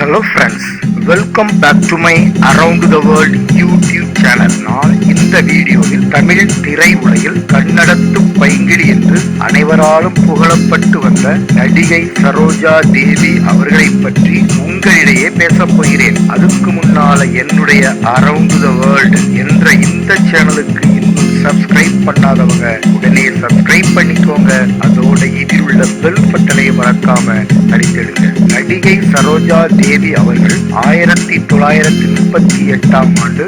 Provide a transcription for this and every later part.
Hello friends, welcome back to my Around the World YouTube channel. நான் இந்த வீடியோவில் தமிழ் திரையுலகில் கன்னடத்து பைங்கிழி என்று அனைவராலும் புகழப்பட்டு வந்த நடிகை சரோஜா தேவி அவர்களை பற்றி உங்களிடையே பேசப் போகிறேன். அதுக்கு முன்னால என்னுடைய அரவுண்ட் த வேர்ல்டு என்ற இந்த சேனலுக்கு இன்னும் சப்ஸ்கிரைப் பண்ணாதவங்க உடனே சப்ஸ்கிரைப் பண்ணிக்கோங்க. அதோட இதில் உள்ள பெல் பட்டனை மறக்காம அடித்தெடுங்க. நடிகை சரோஜா தேவி அவர்கள் 1938ஆம் ஆண்டு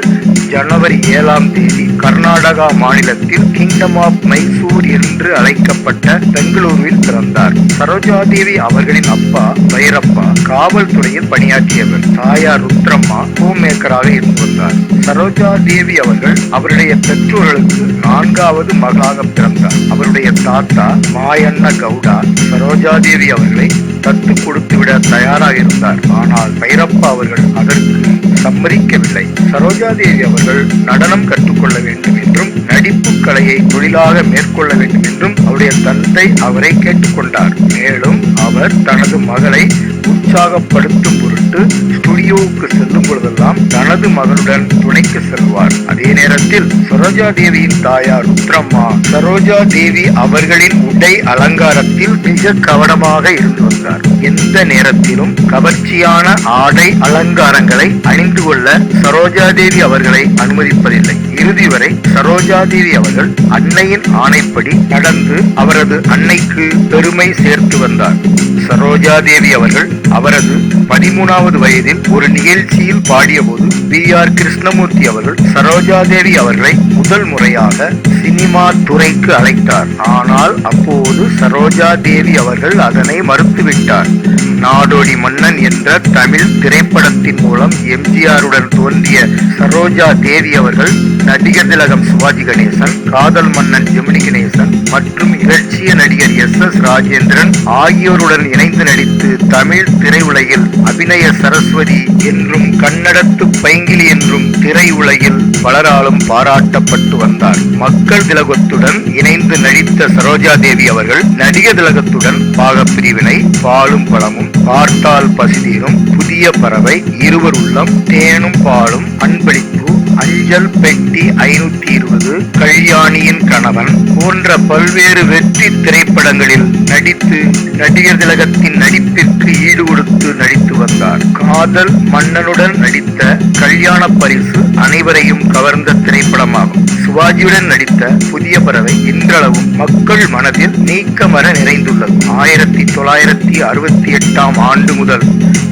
ஜனவரி 7ஆம் தேதி கர்நாடகா மாநிலத்தில் கிங்டம் ஆஃப் மைசூர் என்று அழைக்கப்பட்ட பெங்களூருவில் பிறந்தார். சரோஜா தேவி அவர்களின் அப்பா பைரப்பா காவல்துறையில் பணியாற்றியவர். தாயார் ருத்ரம்மா ஹோம் மேக்கராக இருந்து வந்தார். சரோஜா தேவி அவர்கள் அவருடைய பெற்றோர்களுக்கு 4வது மகளாக பிறந்தார். அவருடைய தாத்தா மாயண்ண கவுடா சரோஜா தேவி அவர்களை தத்து கொடுத்துவிட தயாராக இருந்தார். ஆனால் பைரப்பா அவர்கள் அதற்கு சம்மதிக்கவில்லை. சரோஜா தேவி அவர்கள் நடனம் கற்றுக்கொள்ள வேண்டும் என்றும் நடிப்பு கலையை தொழிலாக மேற்கொள்ள வேண்டும் என்றும் அவருடைய தந்தை அவரை கேட்டுக்கொண்டார். மேலும் அவர் தனது மகளை உற்சாகப்படுத்தும் பொருட்டு ஸ்டுடியோவுக்கு செல்லும் பொழுதெல்லாம் தனது மகளுடன் துணைக்கு செல்வார். அதே நேரத்தில் சரோஜா தேவியின் தாயார் ருத்ரம்மா சரோஜா தேவி அவர்களின் உடை அலங்காரத்தில் மிக கவனமாக இருந்து வந்தார். எந்த நேரத்திலும் கவர்ச்சியான ஆடை அலங்காரங்களை அணிந்து கொள்ள சரோஜா தேவி அவர்களை அனுமதிப்பதில்லை. இறுதி வரை சரோஜா தேவி அவர்கள் அன்னையின் ஆணைப்படி நடந்து அவரது அன்னைக்கு பெருமை சேர்த்து வந்தார். சரோஜா தேவி அவர்கள் அவரது 13வது வயதில் ஒரு நிகழ்ச்சியில் பாடியபோது B.R. கிருஷ்ணமூர்த்தி அவர்கள் சரோஜா தேவி அவர்களை முதல் முறையாக சினிமா துறைக்கு அழைத்தார். ஆனால் அப்போது சரோஜா தேவி அவர்கள் அதனை மறுத்துவிட்டார். நாடோடி மன்னன் என்ற தமிழ் திரைப்படத்தின் மூலம் எம்ஜிஆருடன் தோன்றிய சரோஜா தேவி அவர்கள் நடிகர் திலகம் சிவாஜி கணேசன், காதல் மன்னன் ஜெமினி கணேசன் மற்றும் இலட்சிய நடிகர் S.S. ராஜேந்திரன் ஆகியோருடன் இணைந்து நடித்து தமிழ் திரையுலகில் அபிநய சரஸ்வதி என்றும் கன்னடத்து பைங்கிலி என்றும் திரையுலகில் பலராலும் பாராட்டப்பட்டு வந்தார். மக்கள் திலகத்துடன் இணைந்து நடித்த சரோஜா தேவி அவர்கள் நடிகர் திலகத்துடன் பாகப்பிரிவினை, பாலும் பழமும், பார்த்தால் பசிதீரும், புதிய பறவை, இருவர் உள்ளம், தேனும் பாலும், அன்பளிப்பு, அஞ்சல் பெட்டி 520, கல்யாணியின் கணவன் போன்ற பல்வேறு வெற்றி திரைப்படங்களில் நடித்து நடிகர் திலகத்தின் நடிப்பிற்கு ஈடு கொடுத்து நடித்து வந்தார். காதல் மன்னனுடன் நடித்த கல்யாண பரிசு அனைவரையும் கவர்ந்த திரைப்படமாகும். சிவாஜியுடன் நடித்த புதிய பறவை இன்றளவும் மக்கள் மனதில் நீக்கமற நிறைந்துள்ளது. 1968ஆம் ஆண்டு முதல்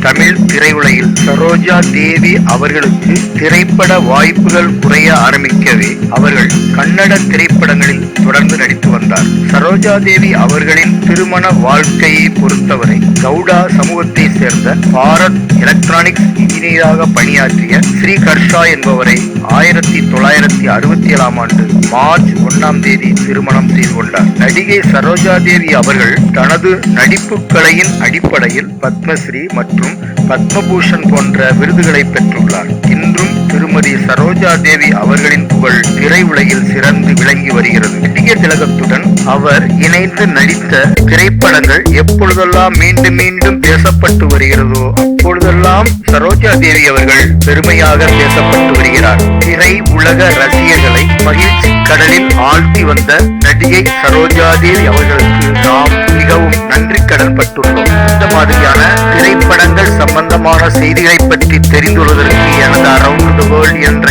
தமிழ் திரையுலகில் சரோஜா தேவி அவர்களுக்கு திரைப்பட வாய்ப்புகள் குறைய ஆரம்பிக்கவே அவர்கள் கன்னட திரைப்படங்களில் தொடர்ந்து நடித்து வந்தார். சரோஜா தேவி அவர்களின் திருமண வாழ்க்கையை பொறுத்தவரை கவுடா சமூகத்தை சேர்ந்த பாரத் எலக்ட்ரானிக்ஸ் இன்ஜினியராக பணியாற்றிய ஸ்ரீ கர்ஷா என்பவரை 1967ஆம் ஆண்டு மார்ச் 1ஆம் தேதி திருமணம் செய்து கொண்டார். நடிகை சரோஜா தேவி அவர்கள் தனது நடிப்பு கலையின் அடிப்படையில் பத்மஸ்ரீ மற்றும் பத்மபூஷன் போன்ற விருதுகளை பெற்றுள்ளார். இன்றும் திருமதி சரோஜா தேவி அவர்களின் புகழ் திரையுலகில் சிறந்து விளங்கி வருகிறது. நடிகர் திலகத்துடன் அவர் இணைந்து நடித்த திரைப்படங்கள் எப்பொழுதெல்லாம் மீண்டும் மீண்டும் பேசப்பட்டு வருகிறதோ அப்பொழுதெல்லாம் சரோஜா தேவி அவர்கள் பெருமையாக பேசப்பட்டு வருகிறார். திரை உலக ரசிகர்களை மகிழ்ச்சி கடலில் ஆழ்த்தி வந்த நடிகை சரோஜா தேவி அவர்களுக்கு நாம் மிகவும் நன்றி கடன் பட்டுள்ளோம். இந்த மாதிரியான திரைப்படங்கள் சம்பந்தமான செய்திகளை பற்றி தெரிந்து கொள்வதற்கு எனது அரவுண்ட் தி வேர்ல்ட் என்ற